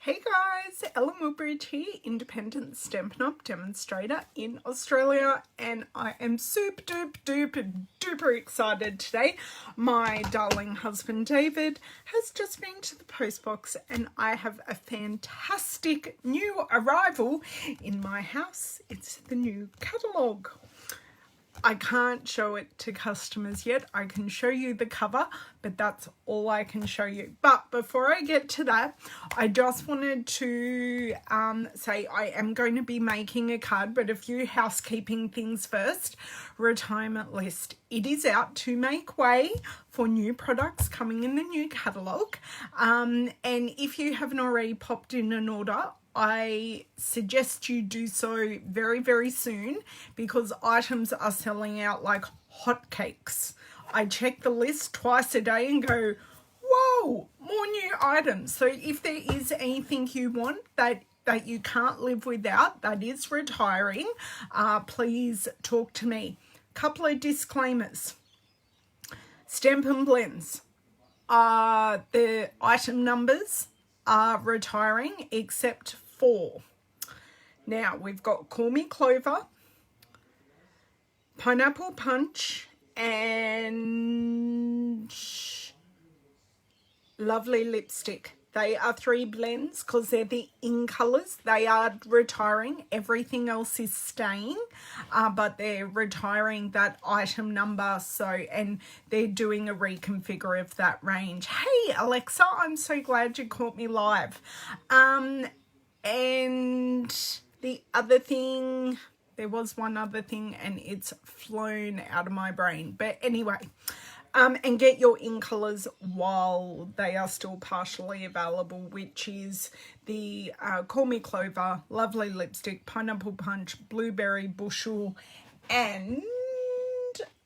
Hey guys, Ellen Woodbridge here, independent Stampin' Demonstrator in Australia, and I am super duper excited today. My darling husband David has just been to the post box and I have a fantastic new arrival in my house. It's the new catalogue. I can't show it to customers yet. I can show you the cover, but that's all I can show you. But before I get to that, I just wanted to say I am going to be making a card, but a few housekeeping things first. Retirement list. It is out to make way for new products coming in the new catalogue. And if you haven't already popped in an order, I suggest you do so very soon because items are selling out like hotcakes. I check the list twice a day and go, whoa, more new items. So if there is anything you want that you can't live without, that is retiring, please talk to me. Couple of disclaimers. Stampin' Blends. The item numbers are retiring except for, now we've got Call Me Clover, Pineapple Punch, and Lovely Lipstick. They are 3 blends because they're the in colours. They are retiring. Everything else is staying, but they're retiring that item number. So, and they're doing a reconfigure of that range. Hey, Alexa, I'm so glad you caught me live. And the other thing, there was one other thing and it's flown out of my brain. But anyway, and get your in colours while they are still partially available, which is the Call Me Clover, Lovely Lipstick, Pineapple Punch, Blueberry Bushel, and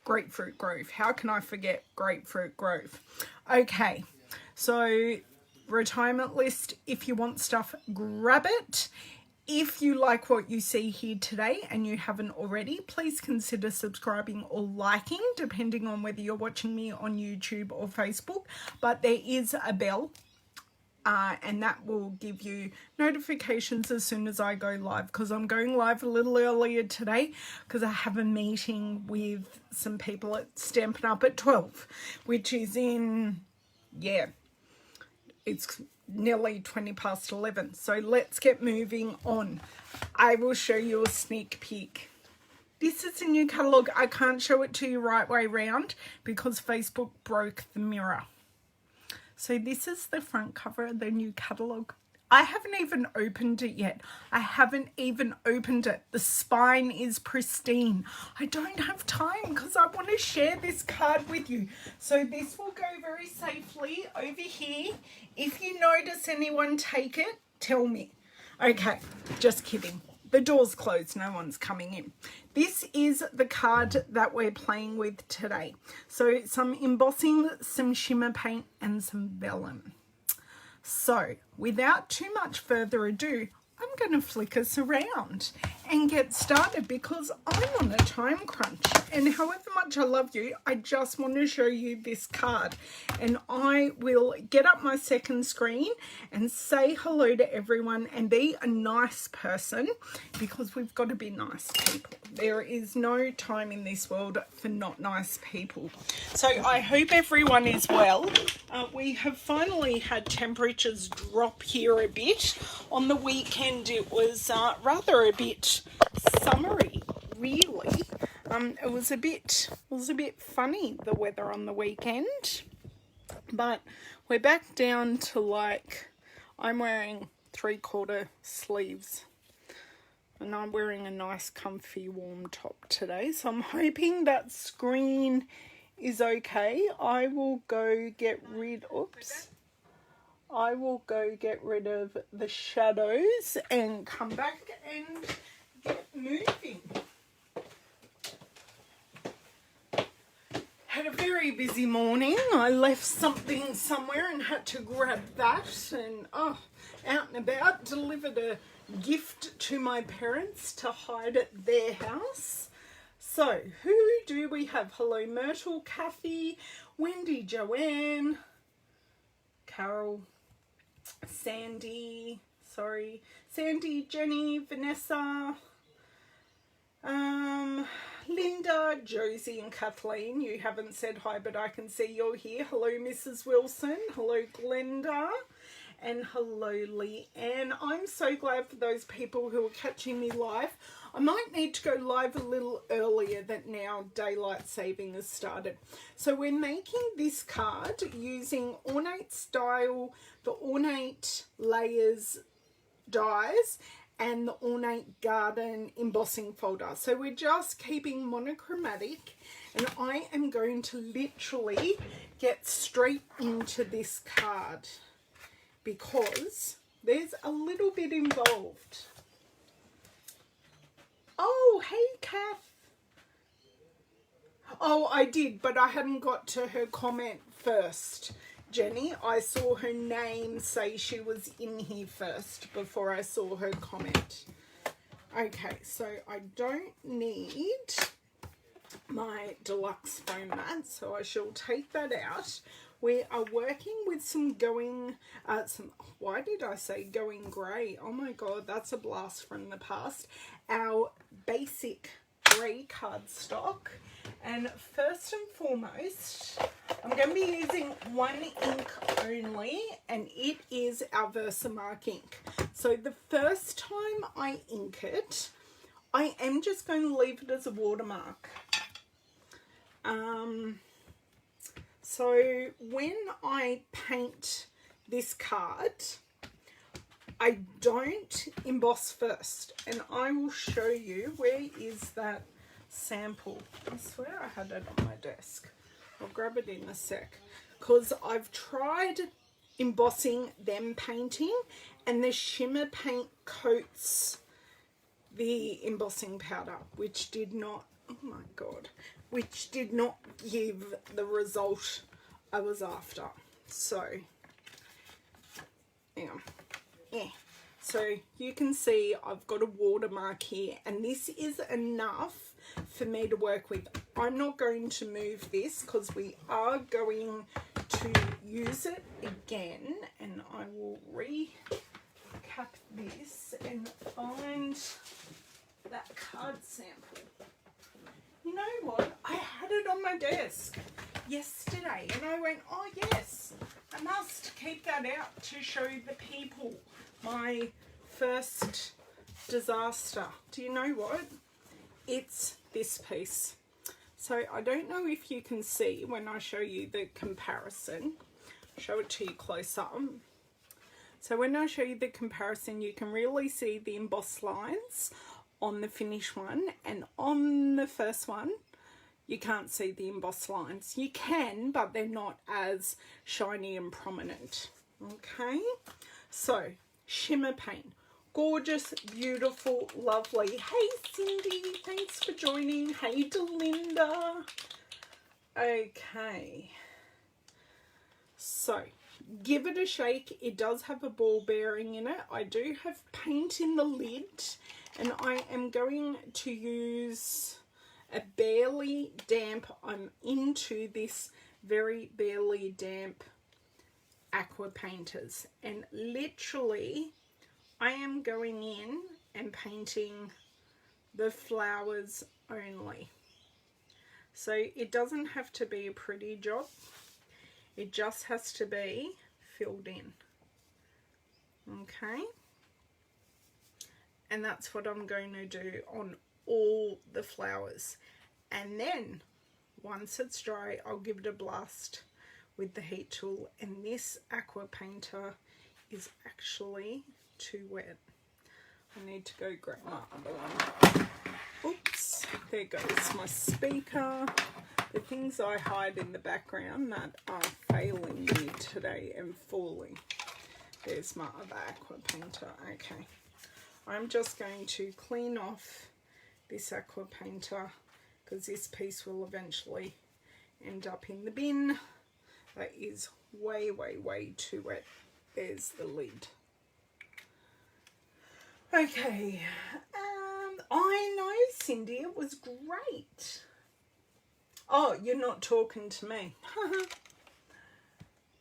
Grapefruit Grove. How can I forget Grapefruit Grove? Okay, so retirement list, if you want stuff, grab it. If you like what you see here today and you haven't already, please consider subscribing or liking, depending on whether you're watching me on YouTube or Facebook. But there is a bell, and that will give you notifications as soon as I go live, because I'm going live a little earlier today because I have a meeting with some people at Stampin' Up at 12, which is in, yeah, it's nearly 20 past 11. So let's get moving on. I will show you a sneak peek. This is a new catalogue. I can't show it to you right way round because Facebook broke the mirror. So this is the front cover of the new catalogue. I haven't even opened it yet. I haven't even opened it. The spine is pristine. I don't have time because I want to share this card with you. So this will go very safely over here. If you notice anyone take it, tell me. Okay, just kidding. The door's closed, no one's coming in. This is the card that we're playing with today. So some embossing, some shimmer paint, and some vellum. So, without too much further ado, I'm going to flick us around and get started because I'm on a time crunch. And however much I love you, I just want to show you this card. And I will get up my second screen and say hello to everyone and be a nice person, because we've got to be nice people. There is no time in this world for not nice people. So I hope everyone is well. We have finally had temperatures drop here a bit. On the weekend it was rather a bit summery, really. It was a bit funny, the weather on the weekend, but we're back down to, like, I'm wearing 3/4 sleeves and I'm wearing a nice comfy warm top today, so I'm hoping that screen is okay. I will go get rid of the shadows and come back and get moving. Had a very busy morning. I left something somewhere and had to grab that, and out and about, delivered a gift to my parents to hide at their house. So who do we have? Hello Myrtle, Kathy, Wendy, Joanne, Carol, Sandy, Jenny, Vanessa, Linda, Josie and Kathleen. You haven't said hi, but I can see you're here. Hello, Mrs. Wilson. Hello, Glenda. And hello, Leanne. I'm so glad for those people who are catching me live. I might need to go live a little earlier that now daylight saving has started. So we're making this card using Ornate Style, the Ornate Layers dies, and the Ornate Garden embossing folder. So we're just keeping monochromatic, and I am going to literally get straight into this card because there's a little bit involved. Oh, hey, Kath. Oh, I did, but I hadn't got to her comment first, Jenny. I saw her name say she was in here first before I saw her comment. Okay, so I don't need my deluxe foam mat, so I shall take that out. We are working with some why did I say going grey? Oh my god, that's a blast from the past. Our basic grey cardstock. And first and foremost, I'm going to be using one ink only, and it is our Versamark ink. So the first time I ink it, I am just going to leave it as a watermark. So when I paint this card, I don't emboss first, and I will show you. Where is that sample? I swear I had it on my desk. I'll grab it in a sec, because I've tried embossing then painting, and the shimmer paint coats the embossing powder, which did not, oh my god, which did not give the result I was after. So yeah. So you can see I've got a watermark here, and this is enough for me to work with. I'm not going to move this because we are going to use it again, and I will recap this and find that card sample. You know what? I had it on my desk yesterday, and I went, oh yes, I must keep that out to show the people my first disaster. Do you know what? It's this piece. So I don't know if you can see when I show you the comparison. I'll show it to you close up. So when I show you the comparison, you can really see the embossed lines on the finished one, and on the first one you can't see the embossed lines. You can, but they're not as shiny and prominent. Okay, so shimmer paint, gorgeous, beautiful, lovely. Hey Cindy, thanks for joining. Hey Delinda. Okay, so give it a shake. It does have a ball bearing in it. I do have paint in the lid, and I am going to use a barely damp, I'm into this very barely damp aqua painters, and literally I am going in and painting the flowers only. So it doesn't have to be a pretty job, it just has to be filled in. Okay, and that's what I'm going to do on all the flowers. And then once it's dry, I'll give it a blast with the heat tool, and this aqua painter is actually too wet. I need to go grab my other one. Oops, there goes my speaker. The things I hide in the background that are failing me today and falling. There's my other aqua painter. Okay, I'm just going to clean off this aqua painter because this piece will eventually end up in the bin. That is way, way, way too wet. There's the lid. Okay, I know, Cindy, it was great. Oh, you're not talking to me.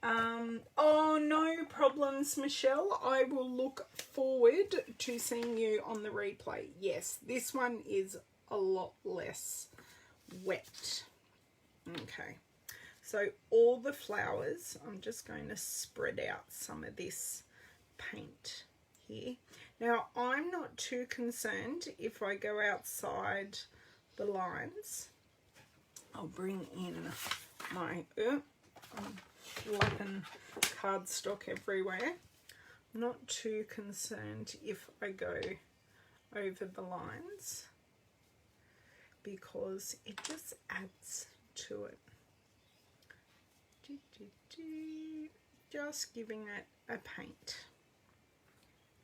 Oh, no problems, Michelle. I will look forward to seeing you on the replay. Yes, this one is a lot less wet. Okay, so all the flowers, I'm just going to spread out some of this paint here. Now, I'm not too concerned if I go outside the lines. I'll bring in my lapping cardstock everywhere. Not too concerned if I go over the lines because it just adds to it. Just giving it a paint.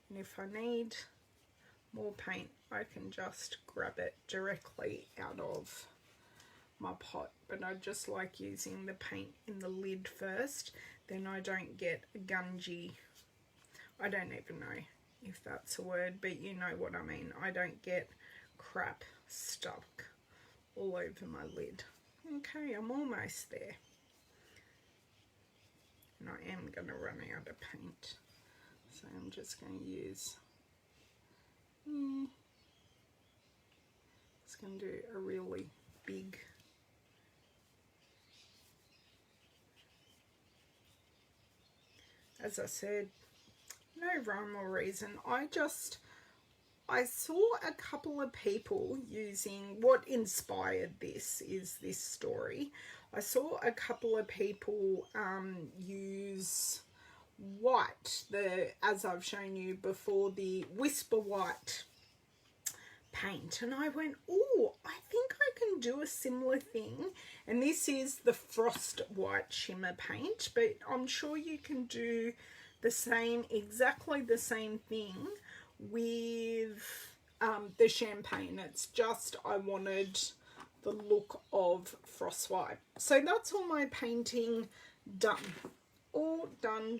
And if I need more paint, I can just grab it directly out of my pot, but I just like using the paint in the lid first, then I don't get a gungy, I don't even know if that's a word, but you know what I mean. I don't get crap stuck all over my lid. Okay, I'm almost there, and I am going to run out of paint, so I'm just going to use it's going to do a really big as I said, no rhyme or reason. I saw a couple of people using, what inspired this is this story. I saw a couple of people use white, as I've shown you before, the Whisper White paint, and I went, oh, I think I can do a similar thing. And this is the Frost White shimmer paint, but I'm sure you can do the same, exactly the same thing with the champagne. It's just I wanted the look of Frost White. So that's all my painting done. All done.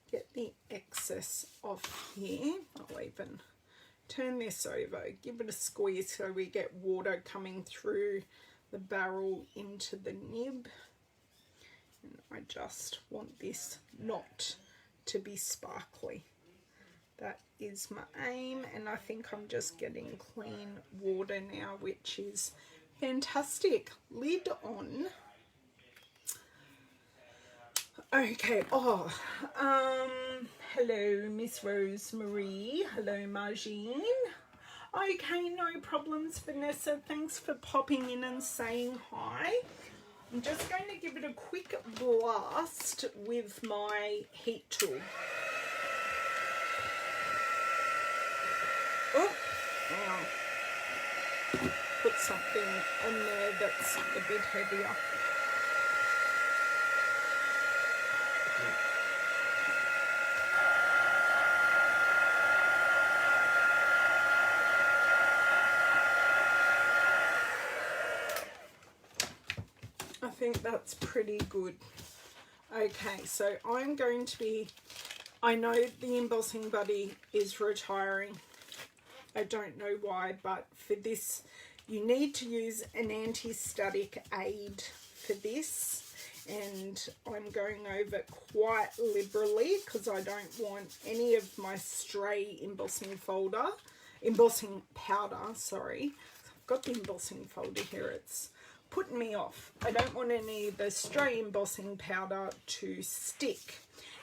Get the excess off here. I'll even turn this over, give it a squeeze so we get water coming through the barrel into the nib. And I just want this not to be sparkly. That is my aim, and I think I'm just getting clean water now, which is fantastic. Lid on. Okay, hello Miss Rosemary, hello Margine. Okay, no problems Vanessa, thanks for popping in and saying hi. I'm just going to give it a quick blast with my heat tool. Oh, now put something on there that's a bit heavier. I think that's pretty good. Okay, so I'm going to be, I know the embossing buddy is retiring. I don't know why, but for this, you need to use an anti-static aid for this. And I'm going over quite liberally because I don't want any of my stray embossing powder, sorry. I've got the embossing folder here, it's putting me off. I don't want any of the stray embossing powder to stick.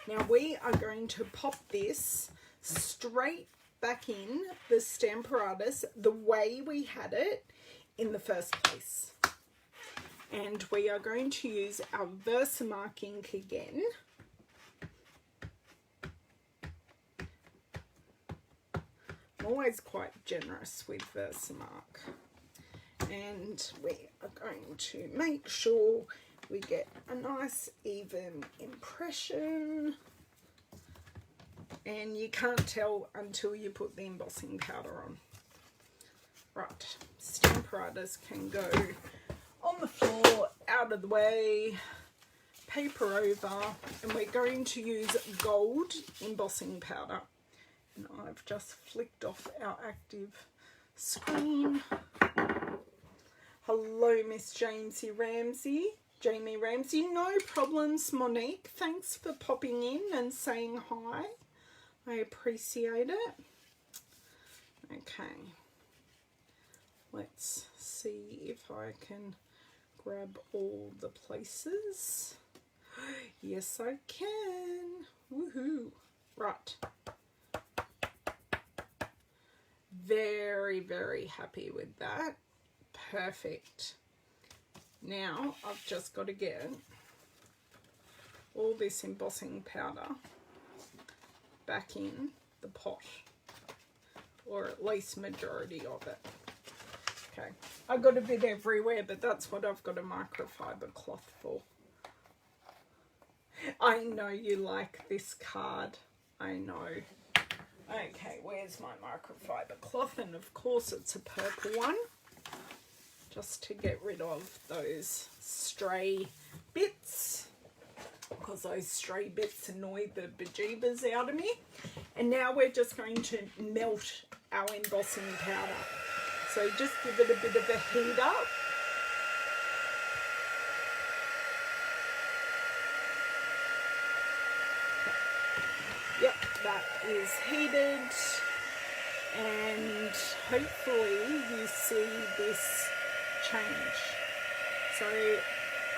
Now we are going to pop this straight back in the Stamparatus the way we had it in the first place. And we are going to use our Versamark ink again. I'm always quite generous with Versamark. And we are going to make sure we get a nice even impression. And you can't tell until you put the embossing powder on. Right, Stamparatus can go on the floor, out of the way, paper over, and we're going to use gold embossing powder. And I've just flicked off our active screen. Hello, Miss Jamesy Ramsey. Jamie Ramsey. No problems, Monique. Thanks for popping in and saying hi. I appreciate it. Okay. Let's see if I can grab all the places. Yes, I can. Woohoo. Right. Very, very happy with that. Perfect. Now I've just got to get all this embossing powder back in the pot, or at least majority of it. Okay, I got a bit everywhere, but that's what I've got a microfiber cloth for. I know you like this card. I know. Okay, where's my microfiber cloth? And of course it's a purple one, just to get rid of those stray bits, because those stray bits annoy the bejeebers out of me. And now we're just going to melt our embossing powder. So just give it a bit of a heat up. Yep, that is heated, and hopefully you see this change. So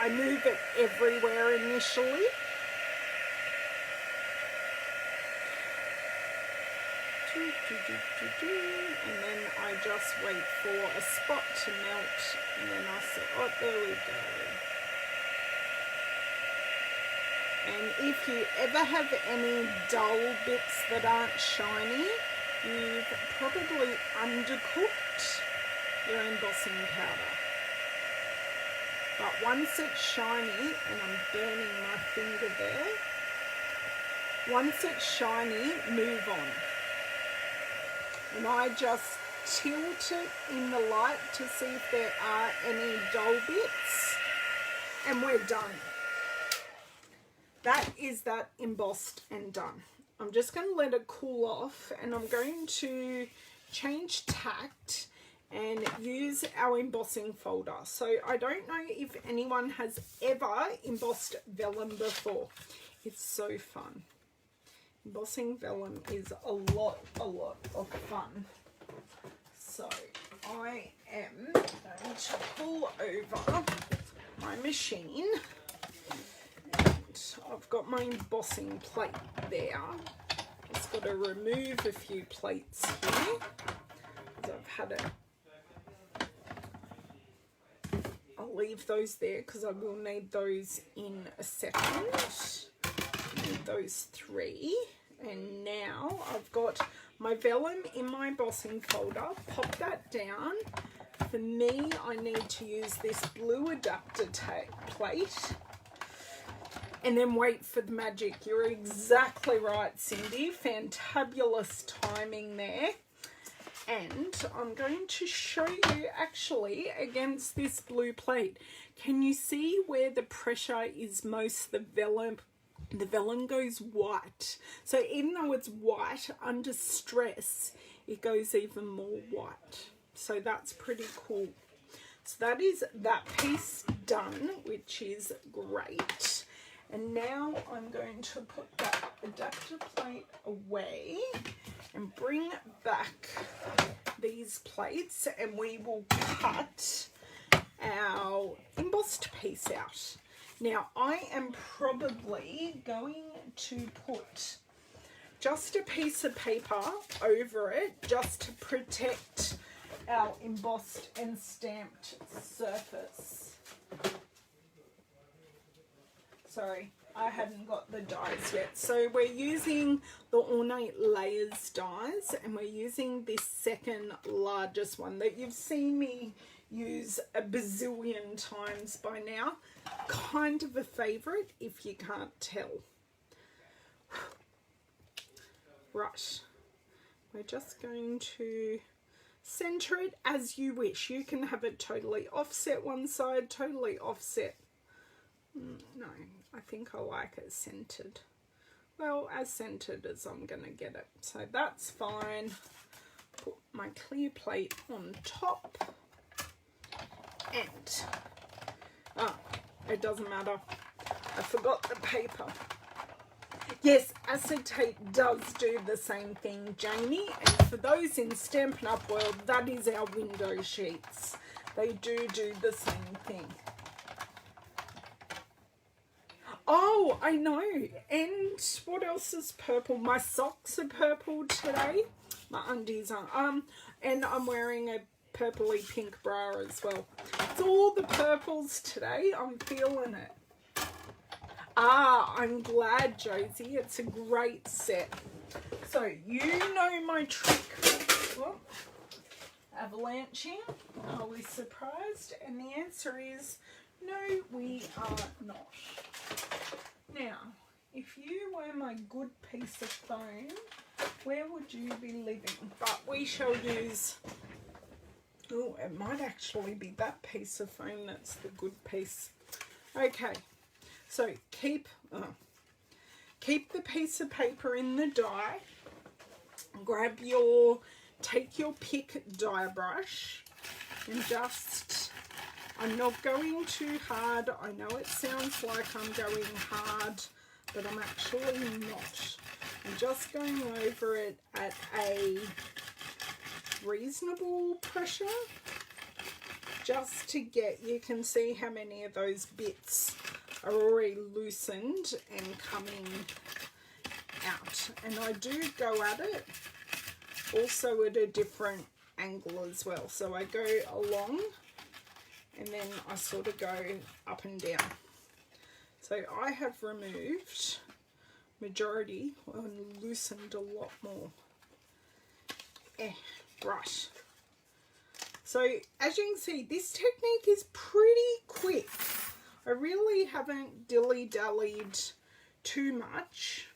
I move it everywhere initially. And then I just wait for a spot to melt, and then I say, oh, there we go. And if you ever have any dull bits that aren't shiny, you've probably undercooked your embossing powder. But once it's shiny, and I'm burning my finger there, once it's shiny, move on. And I just tilt it in the light to see if there are any dull bits, and we're done. That is that embossed and done. I'm just going to let it cool off, and I'm going to change tact and use our embossing folder. So I don't know if anyone has ever embossed vellum before. It's so fun. Embossing vellum is a lot of fun. So I am going to pull over my machine. I've got my embossing plate there. Just got to remove a few plates here, because I've had it. I'll leave those there because I will need those in a second. Need those 3. And now I've got my vellum in my embossing folder. Pop that down. For me, I need to use this blue adapter plate. And then wait for the magic. You're exactly right, Cindy. Fantabulous timing there. And I'm going to show you actually against this blue plate. Can you see where the pressure is most? The vellum goes white. So even though it's white, under stress, it goes even more white. So that's pretty cool. So that is that piece done, which is great. And now I'm going to put that adapter plate away and bring back these plates, and we will cut our embossed piece out. Now I am probably going to put just a piece of paper over it, just to protect our embossed and stamped surface. Sorry, I hadn't got the dies yet. So we're using the Ornate Layers dies, and we're using this second largest one that you've seen me use a bazillion times by now. Kind of a favourite if you can't tell. Right, we're just going to centre it as you wish. You can have it totally offset one side, totally offset. No, I think I like it centered. Well, as centered as I'm going to get it. So that's fine. Put my clear plate on top. And It doesn't matter. I forgot the paper. Yes, acetate does do the same thing, Jamie. And for those in Stampin' Up! World, that is our window sheets. They do the same thing. Oh, I know. And what else is purple? My socks are purple today. My undies are. And I'm wearing a purpley pink bra as well. It's all the purples today. I'm feeling it. Ah, I'm glad, Josie. It's a great set. So, you know my trick. What? Avalanching? Are we surprised? And the answer is no, we are not. Now, if you were my good piece of foam, where would you be living? But we shall use... Oh, it might actually be that piece of foam that's the good piece. Okay, so keep the piece of paper in the die. Take your pick die brush and just, I'm not going too hard. I know it sounds like I'm going hard, but I'm actually not. I'm just going over it at a reasonable pressure, just to get, you can see how many of those bits are already loosened and coming out. And I do go at it also at a different angle as well. So I go along and then I sort of go up and down. So I have removed majority and loosened a lot more. Right. So as you can see, this technique is pretty quick. I really haven't dilly-dallied too much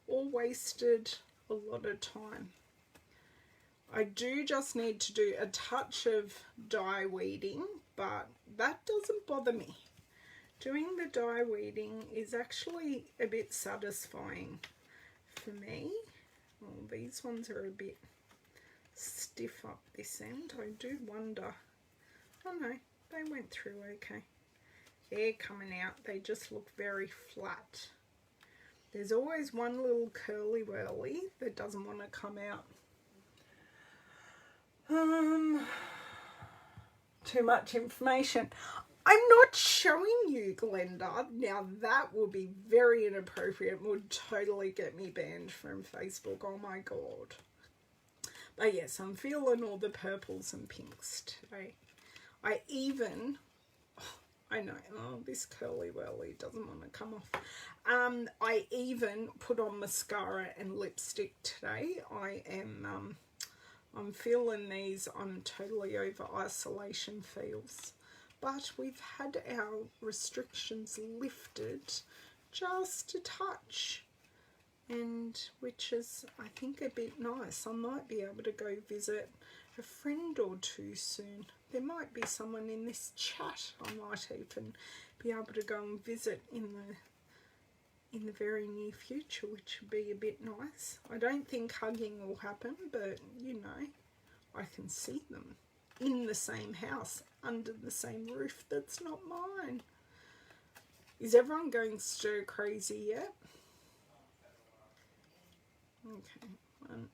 or wasted a lot of time. I do just need to do a touch of dye weeding, but that doesn't bother me. Doing the dye weeding is actually a bit satisfying for me. Oh, these ones are a bit stiff up this end. I do wonder. Oh no, they went through okay. They're coming out. They just look very flat. There's always one little curly whirly that doesn't want to come out. Too much information. I'm not showing you, Glenda. Now that would be very inappropriate. Would totally get me banned from Facebook. Oh my god. But yes, I'm feeling all the purples and pinks today. I even, I know, oh, this curly whirly doesn't want to come off. I even put on mascara and lipstick today. I'm feeling these. I'm totally over isolation feels. But we've had our restrictions lifted just a touch. And which is, I think, a bit nice. I might be able to go visit a friend or two soon. There might be someone in this chat I might even be able to go and visit in the very near future, which would be a bit nice. I don't think hugging will happen, but you know, I can see them in the same house, under the same roof that's not mine. Is everyone going stir crazy yet? Okay, I'm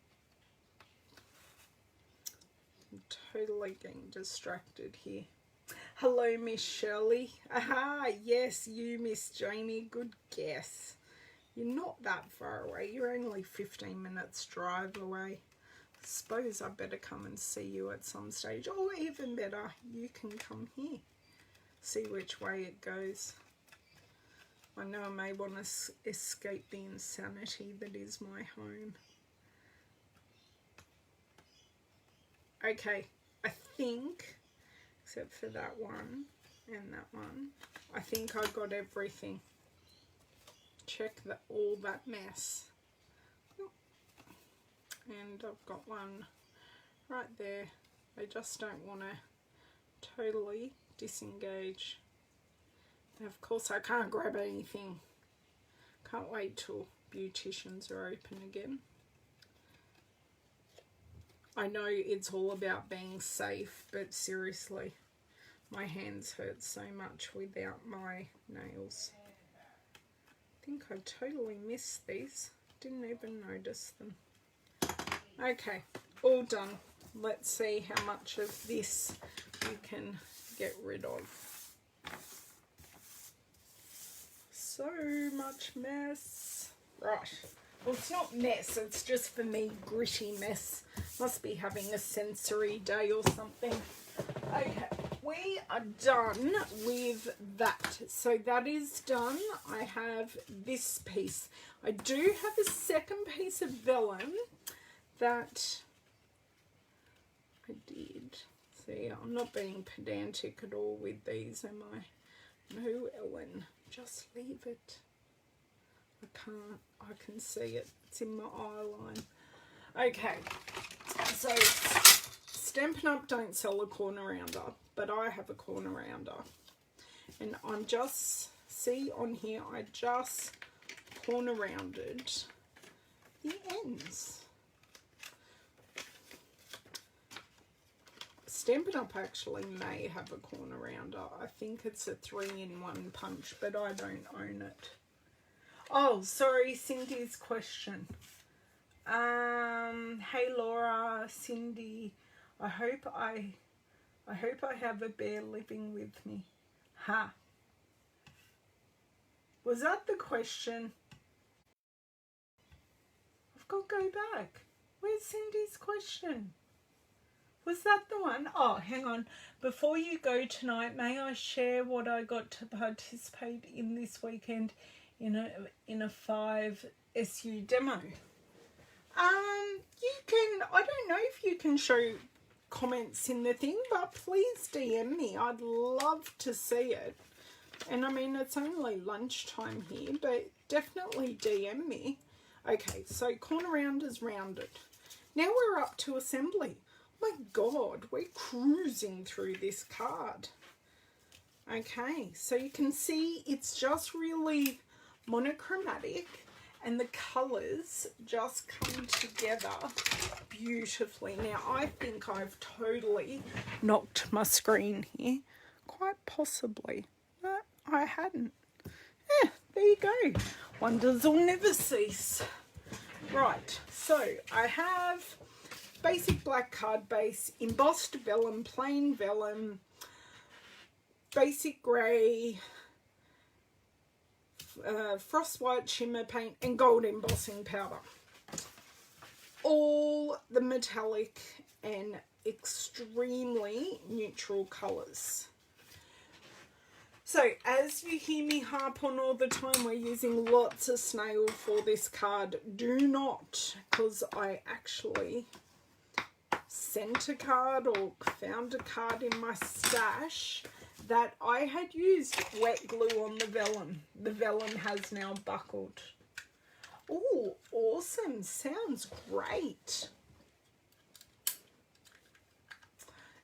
totally getting distracted here. Hello, Miss Shirley. Aha, yes, you, Miss Jamie. Good guess. You're not that far away. You're only 15 minutes drive away. I suppose I better come and see you at some stage. Or even better, you can come here. See which way it goes. I know I may want to escape the insanity that is my home. Okay, I think, except for that one and that one, I think I got everything. Check all that mess. And I've got one right there. I just don't want to totally disengage. And of course I can't grab anything. Can't wait till beauticians are open again. I know it's all about being safe, but seriously, My hands hurt so much without my nails. I think I totally missed these. Didn't even notice them. Okay, all done. Let's see how much of this we can get rid of. So much mess. Right. Well, it's not mess. It's just for me gritty mess. Must be having a sensory day or something. Okay. We are done with that. So that is done. I have this piece. I do have a second piece of vellum that I did. See, I'm not being pedantic at all with these, am I? No, Ellen, just leave it. I can't. I can see it. It's in my eye line. Okay, so Stampin' Up! Don't sell a corner rounder, but I have a corner rounder. And I'm just, see on here, I just corner rounded the ends. Stampin' Up! Actually may have a corner rounder. I think it's a 3-in-1 punch, but I don't own it. Oh, sorry, Cindy's question. Hey Laura, Cindy, I hope I have a bear living with me. Ha. Was that the question? I've got to go back. Where's Cindy's question? Was that the one? Oh, hang on. Before you go tonight, may I share what I got to participate in this weekend in a 5 SU demo? You can, I don't know if you can show comments in the thing, but please DM me. I'd love to see it. And I mean, it's only lunchtime here, but definitely DM me. Okay, so corner rounders rounded. Now we're up to assembly. My God, we're cruising through this card. Okay, so you can see it's just really monochromatic and the colours just come together beautifully. Now, I think I've totally knocked my screen here. Quite possibly. But I hadn't. Yeah, there you go. Wonders will never cease. Right, so I have basic black card base, embossed vellum, plain vellum, basic grey, frost white shimmer paint and gold embossing powder. All the metallic and extremely neutral colours. So as you hear me harp on all the time, we're using lots of snail for this card. Do not, because I actually sent a card or found a card in my stash that I had used wet glue on the vellum. The vellum has now buckled. Oh, awesome. Sounds great.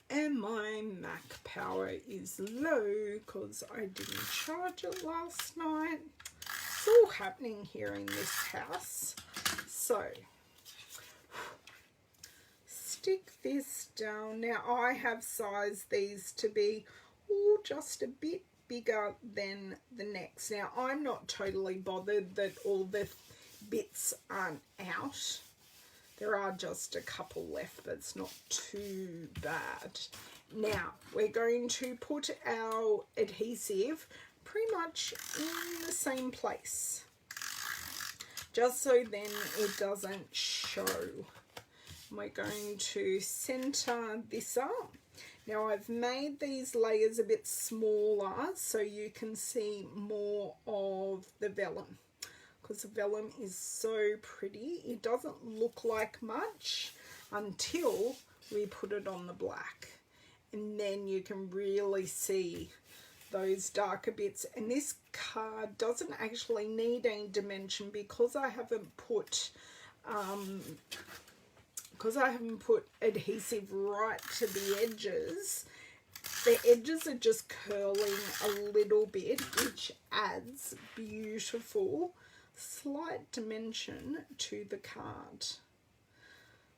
And my Mac power is low because I didn't charge it last night. It's all happening here in this house. So, stick this down. Now, I have sized these to be just a bit bigger than the next. Now, I'm not totally bothered that all the bits aren't out. There are just a couple left, but it's not too bad. Now, we're going to put our adhesive pretty much in the same place, just so then it doesn't show. We're going to center this up. Now, I've made these layers a bit smaller so you can see more of the vellum, because the vellum is so pretty. It doesn't look like much until we put it on the black, and then you can really see those darker bits. And this card doesn't actually need any dimension because I haven't put adhesive right to the edges. The edges are just curling a little bit, which adds beautiful slight dimension to the card.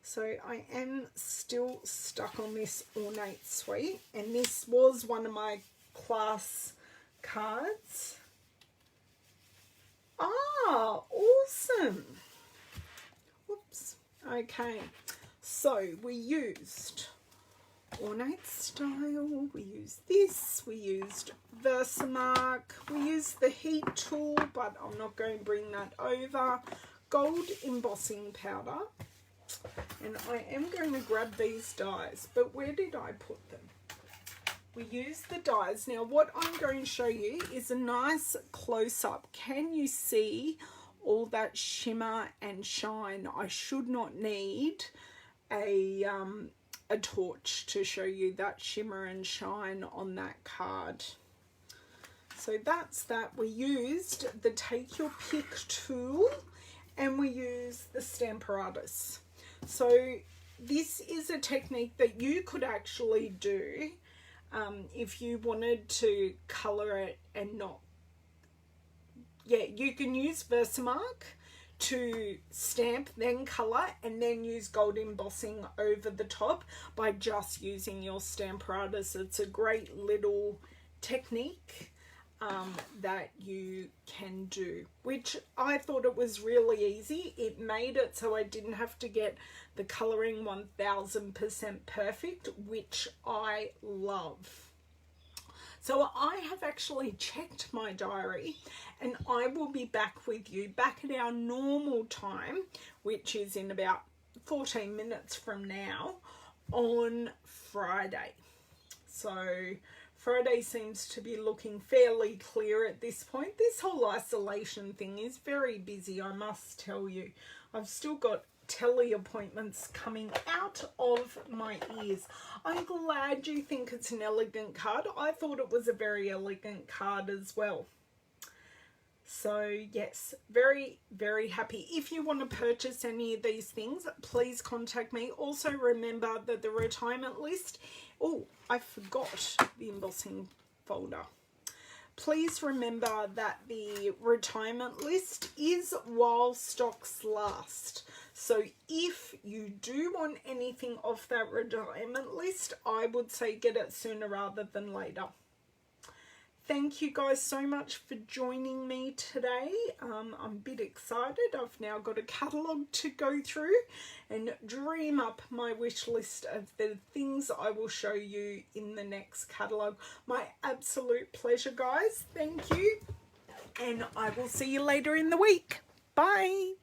So I am still stuck on this Ornate Suite, and this was one of my class cards. Ah, awesome. Whoops. Okay, so we used Ornate Style, we used this, we used Versamark, we used the heat tool, but I'm not going to bring that over, gold embossing powder, and I am going to grab these dies, but where did I put them? We used the dies. Now what I'm going to show you is a nice close-up. Can you see all that shimmer and shine? I should not need a torch to show you that shimmer and shine on that card. So that's that. We used the Take Your Pick tool, and we used the Stamparatus. So this is a technique that you could actually do if you wanted to color it and not, yeah, you can use Versamark to stamp, then color, and then use gold embossing over the top by just using your Stamparatus. It's a great little technique that you can do, which I thought it was really easy. It made it so I didn't have to get the coloring 1000% perfect, which I love. So I have actually checked my diary, and I will be back with you back at our normal time, which is in about 14 minutes from now, on Friday. So Friday seems to be looking fairly clear at this point. This whole isolation thing is very busy, I must tell you. I've still got telly appointments coming out of my ears. I'm glad you think it's an elegant card. I thought it was a very elegant card as well. So yes, very, very happy. If you want to purchase any of these things, please contact me. Also remember that the retirement list, oh, I forgot the embossing folder. Please remember that the retirement list is while stocks last. So if you do want anything off that retirement list, I would say get it sooner rather than later. Thank you guys so much for joining me today. I'm a bit excited. I've now got a catalogue to go through and dream up my wish list of the things I will show you in the next catalogue. My absolute pleasure, guys. Thank you. And I will see you later in the week. Bye.